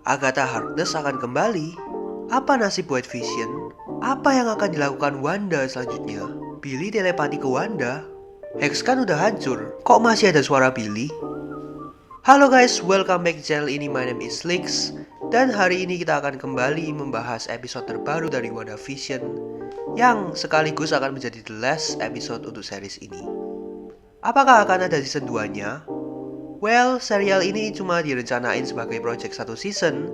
Agatha Harkness akan kembali. Apa nasib White Vision? Apa yang akan dilakukan Wanda selanjutnya? Billy telepati ke Wanda. Hex kan udah hancur, kok masih ada suara Billy? Halo guys, welcome back to channel ini. My name is Lix. Dan hari ini kita akan kembali membahas episode terbaru dari WandaVision, yang sekaligus akan menjadi the last episode untuk series ini. Apakah akan ada season 2-nya? Well, serial ini cuma direncanain sebagai project 1 season,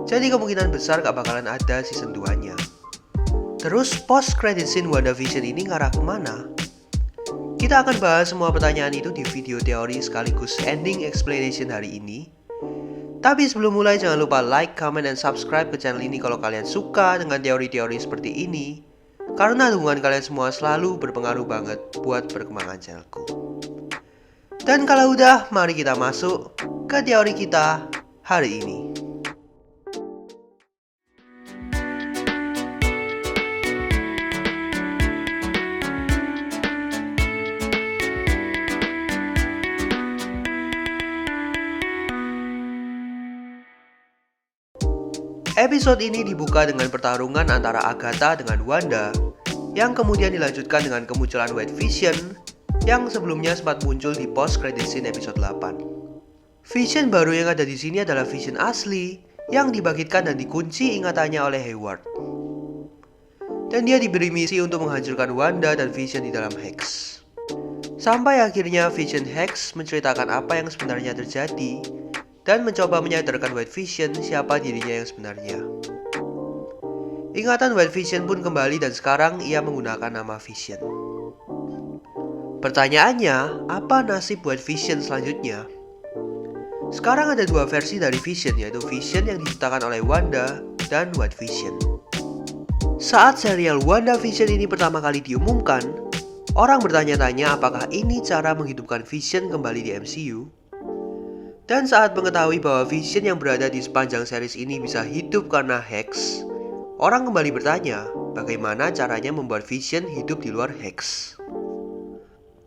jadi kemungkinan besar gak bakalan ada season 2-nya. Terus post credit scene WandaVision ini ngarah kemana? Kita akan bahas semua pertanyaan itu di video teori sekaligus ending explanation hari ini. Tapi sebelum mulai jangan lupa like, comment, dan subscribe ke channel ini kalau kalian suka dengan teori-teori seperti ini, karena dukungan kalian semua selalu berpengaruh banget buat perkembangan channelku. Dan kalau udah, mari kita masuk ke teori kita hari ini. Episode ini dibuka dengan pertarungan antara Agatha dengan Wanda, yang kemudian dilanjutkan dengan kemunculan White Vision yang sebelumnya sempat muncul di post credit scene episode 8. Vision baru yang ada di sini adalah Vision asli yang dibangkitkan dan dikunci ingatannya oleh Hayward. Dan dia diberi misi untuk menghancurkan Wanda dan Vision di dalam Hex. Sampai akhirnya Vision Hex menceritakan apa yang sebenarnya terjadi dan mencoba menyadarkan White Vision siapa dirinya yang sebenarnya. Ingatan White Vision pun kembali dan sekarang ia menggunakan nama Vision. Pertanyaannya, apa nasib White Vision selanjutnya? Sekarang ada dua versi dari Vision, yaitu Vision yang diciptakan oleh Wanda dan White Vision. Saat serial WandaVision ini pertama kali diumumkan, orang bertanya-tanya apakah ini cara menghidupkan Vision kembali di MCU. Dan saat mengetahui bahwa Vision yang berada di sepanjang series ini bisa hidup karena Hex, orang kembali bertanya bagaimana caranya membuat Vision hidup di luar Hex.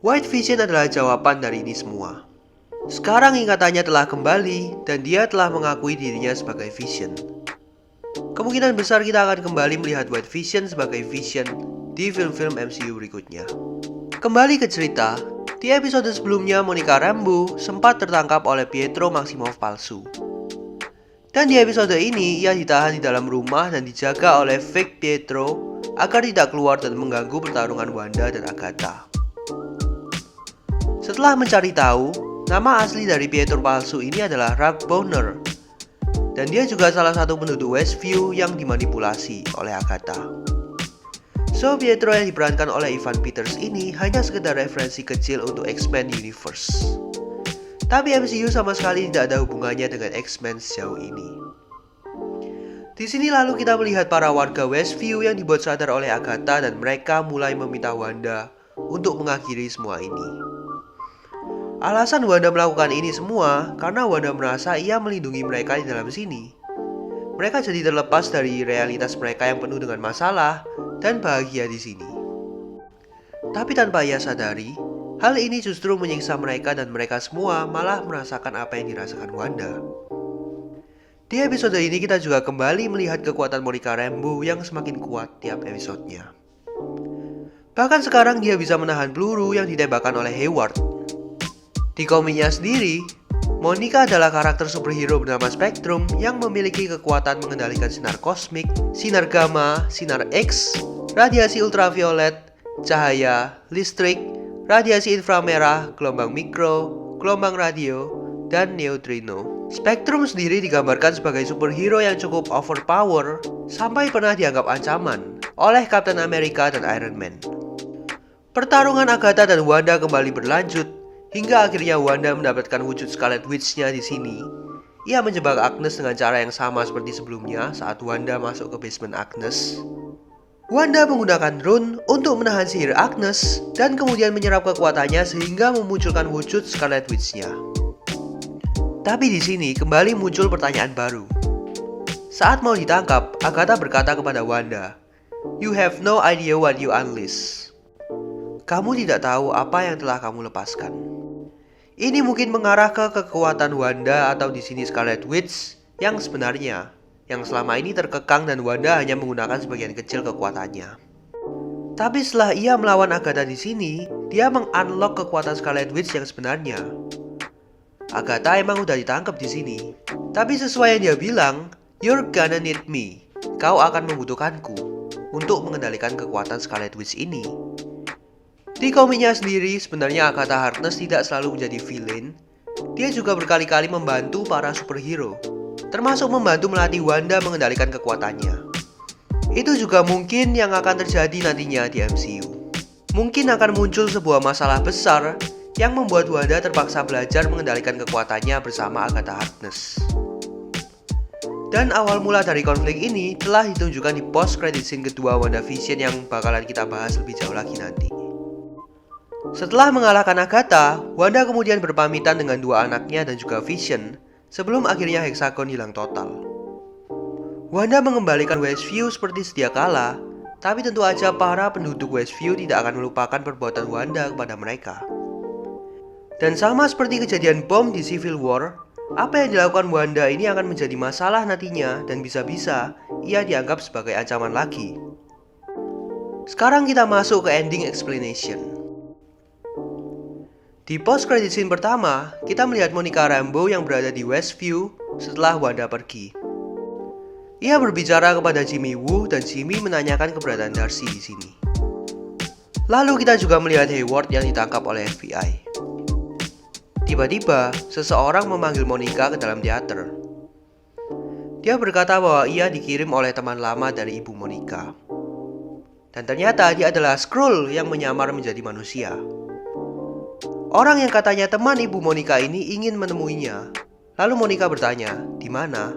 White Vision adalah jawaban dari ini semua. Sekarang ingatannya telah kembali dan dia telah mengakui dirinya sebagai Vision. Kemungkinan besar kita akan kembali melihat White Vision sebagai Vision di film-film MCU berikutnya. Kembali ke cerita, di episode sebelumnya Monica Rambeau sempat tertangkap oleh Pietro Maximoff palsu. Dan di episode ini ia ditahan di dalam rumah dan dijaga oleh fake Pietro agar tidak keluar dan mengganggu pertarungan Wanda dan Agatha. Setelah mencari tahu, nama asli dari Pietro palsu ini adalah Ralph Bonner. Dan dia juga salah satu penduduk Westview yang dimanipulasi oleh Agatha. So, Pietro yang diperankan oleh Evan Peters ini hanya sekedar referensi kecil untuk X-Men Universe. Tapi MCU sama sekali tidak ada hubungannya dengan X-Men sejauh ini. Di sini lalu kita melihat para warga Westview yang dibuat sadar oleh Agatha dan mereka mulai meminta Wanda untuk mengakhiri semua ini. Alasan Wanda melakukan ini semua karena Wanda merasa ia melindungi mereka di dalam sini. Mereka jadi terlepas dari realitas mereka yang penuh dengan masalah dan bahagia di sini. Tapi tanpa ia sadari, hal ini justru menyiksa mereka dan mereka semua malah merasakan apa yang dirasakan Wanda. Di episode ini kita juga kembali melihat kekuatan Monica Rambeau yang semakin kuat tiap episodenya. Bahkan sekarang dia bisa menahan peluru yang ditembakkan oleh Hayward. Di komiknya sendiri, Monica adalah karakter superhero bernama Spectrum yang memiliki kekuatan mengendalikan sinar kosmik, sinar gamma, sinar X, radiasi ultraviolet, cahaya, listrik, radiasi inframerah, gelombang mikro, gelombang radio, dan neutrino. Spectrum sendiri digambarkan sebagai superhero yang cukup overpower sampai pernah dianggap ancaman oleh Captain America dan Iron Man. Pertarungan Agatha dan Wanda kembali berlanjut hingga akhirnya Wanda mendapatkan wujud Scarlet Witch-nya di sini. Ia menjebak Agnes dengan cara yang sama seperti sebelumnya saat Wanda masuk ke basement Agnes. Wanda menggunakan rune untuk menahan sihir Agnes dan kemudian menyerap kekuatannya sehingga memunculkan wujud Scarlet Witch-nya. Tapi di sini kembali muncul pertanyaan baru. Saat mau ditangkap, Agatha berkata kepada Wanda, "You have no idea what you unleash." Kamu tidak tahu apa yang telah kamu lepaskan. Ini mungkin mengarah ke kekuatan Wanda atau di sini Scarlet Witch yang sebenarnya, yang selama ini terkekang dan Wanda hanya menggunakan sebagian kecil kekuatannya. Tapi setelah ia melawan Agatha di sini, dia meng-unlock kekuatan Scarlet Witch yang sebenarnya. Agatha emang udah ditangkap di sini, tapi sesuai yang dia bilang, "You're gonna need me." Kau akan membutuhkanku untuk mengendalikan kekuatan Scarlet Witch ini. Di komiknya sendiri, sebenarnya Agatha Harkness tidak selalu menjadi villain. Dia juga berkali-kali membantu para superhero, termasuk membantu melatih Wanda mengendalikan kekuatannya. Itu juga mungkin yang akan terjadi nantinya di MCU. Mungkin akan muncul sebuah masalah besar yang membuat Wanda terpaksa belajar mengendalikan kekuatannya bersama Agatha Harkness. Dan awal mula dari konflik ini telah ditunjukkan di post-credit scene kedua WandaVision yang bakalan kita bahas lebih jauh lagi nanti. Setelah mengalahkan Agatha, Wanda kemudian berpamitan dengan dua anaknya dan juga Vision sebelum akhirnya Hexagon hilang total. Wanda mengembalikan Westview seperti sedia kala, tapi tentu aja para penduduk Westview tidak akan melupakan perbuatan Wanda kepada mereka. Dan sama seperti kejadian bom di Civil War, apa yang dilakukan Wanda ini akan menjadi masalah nantinya dan bisa-bisa ia dianggap sebagai ancaman lagi. Sekarang kita masuk ke ending explanation. Di post-credit scene pertama, kita melihat Monica Rambeau yang berada di Westview setelah Wanda pergi. Ia berbicara kepada Jimmy Woo dan Jimmy menanyakan keberadaan Darcy di sini. Lalu kita juga melihat Hayward yang ditangkap oleh FBI. Tiba-tiba, seseorang memanggil Monica ke dalam teater. Dia berkata bahwa ia dikirim oleh teman lama dari ibu Monica. Dan ternyata dia adalah Skrull yang menyamar menjadi manusia. Orang yang katanya teman ibu Monica ini ingin menemuinya. Lalu Monica bertanya, "Di mana?"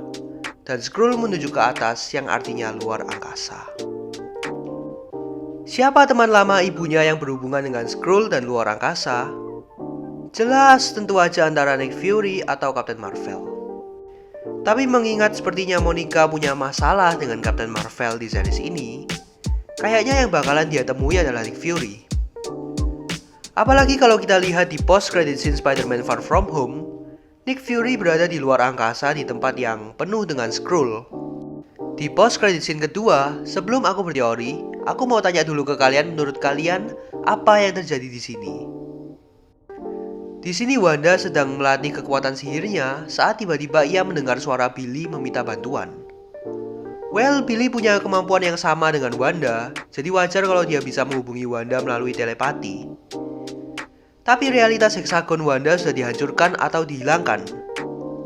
Dan Skrull menunjuk ke atas yang artinya luar angkasa. Siapa teman lama ibunya yang berhubungan dengan Skrull dan luar angkasa? Jelas tentu aja antara Nick Fury atau Captain Marvel. Tapi mengingat sepertinya Monica punya masalah dengan Captain Marvel di series ini, kayaknya yang bakalan dia temui adalah Nick Fury. Apalagi kalau kita lihat di post-credit scene Spider-Man Far From Home, Nick Fury berada di luar angkasa di tempat yang penuh dengan Skrull. Di post-credit scene kedua, sebelum aku berteori, aku mau tanya dulu ke kalian, menurut kalian apa yang terjadi di sini? Di sini Wanda sedang melatih kekuatan sihirnya saat tiba-tiba ia mendengar suara Billy meminta bantuan. Well, Billy punya kemampuan yang sama dengan Wanda, jadi wajar kalau dia bisa menghubungi Wanda melalui telepati. Tapi realitas Hexagon Wanda sudah dihancurkan atau dihilangkan.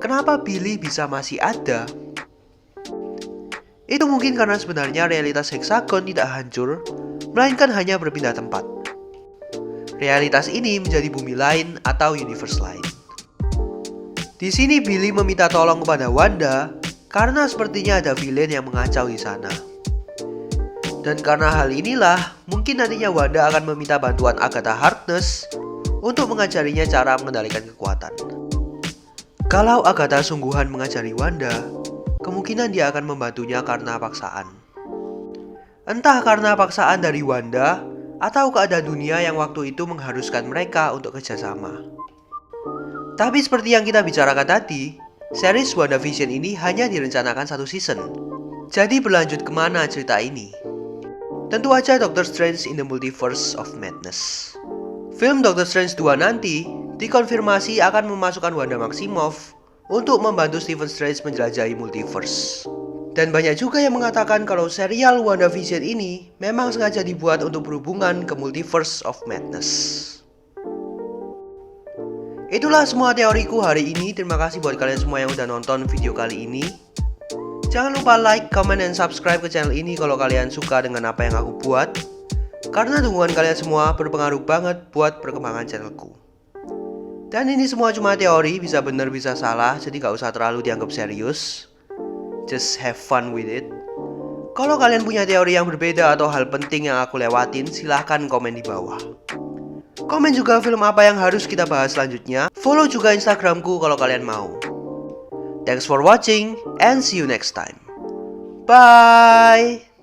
Kenapa Billy bisa masih ada? Itu mungkin karena sebenarnya realitas Hexagon tidak hancur, melainkan hanya berpindah tempat. Realitas ini menjadi bumi lain atau universe lain. Di sini Billy meminta tolong kepada Wanda karena sepertinya ada villain yang mengacau di sana. Dan karena hal inilah, mungkin nantinya Wanda akan meminta bantuan Agatha Harkness untuk mengajarinya cara mengendalikan kekuatan. Kalau Agatha sungguhan mengajari Wanda, kemungkinan dia akan membantunya karena paksaan. Entah karena paksaan dari Wanda, atau keadaan dunia yang waktu itu mengharuskan mereka untuk kerjasama. Tapi seperti yang kita bicarakan tadi, series WandaVision ini hanya direncanakan satu season. Jadi berlanjut kemana cerita ini? Tentu aja Doctor Strange in the Multiverse of Madness. Film Doctor Strange 2 nanti dikonfirmasi akan memasukkan Wanda Maximoff untuk membantu Stephen Strange menjelajahi multiverse. Dan banyak juga yang mengatakan kalau serial WandaVision ini memang sengaja dibuat untuk berhubungan ke Multiverse of Madness. Itulah semua teoriku hari ini. Terima kasih buat kalian semua yang udah nonton video kali ini. Jangan lupa like, comment, dan subscribe ke channel ini kalau kalian suka dengan apa yang aku buat. Karena dukungan kalian semua berpengaruh banget buat perkembangan channelku. Dan ini semua cuma teori, bisa benar bisa salah, jadi gak usah terlalu dianggap serius. Just have fun with it. Kalau kalian punya teori yang berbeda atau hal penting yang aku lewatin, silahkan komen di bawah. Komen juga film apa yang harus kita bahas selanjutnya. Follow juga Instagramku kalau kalian mau. Thanks for watching and see you next time. Bye!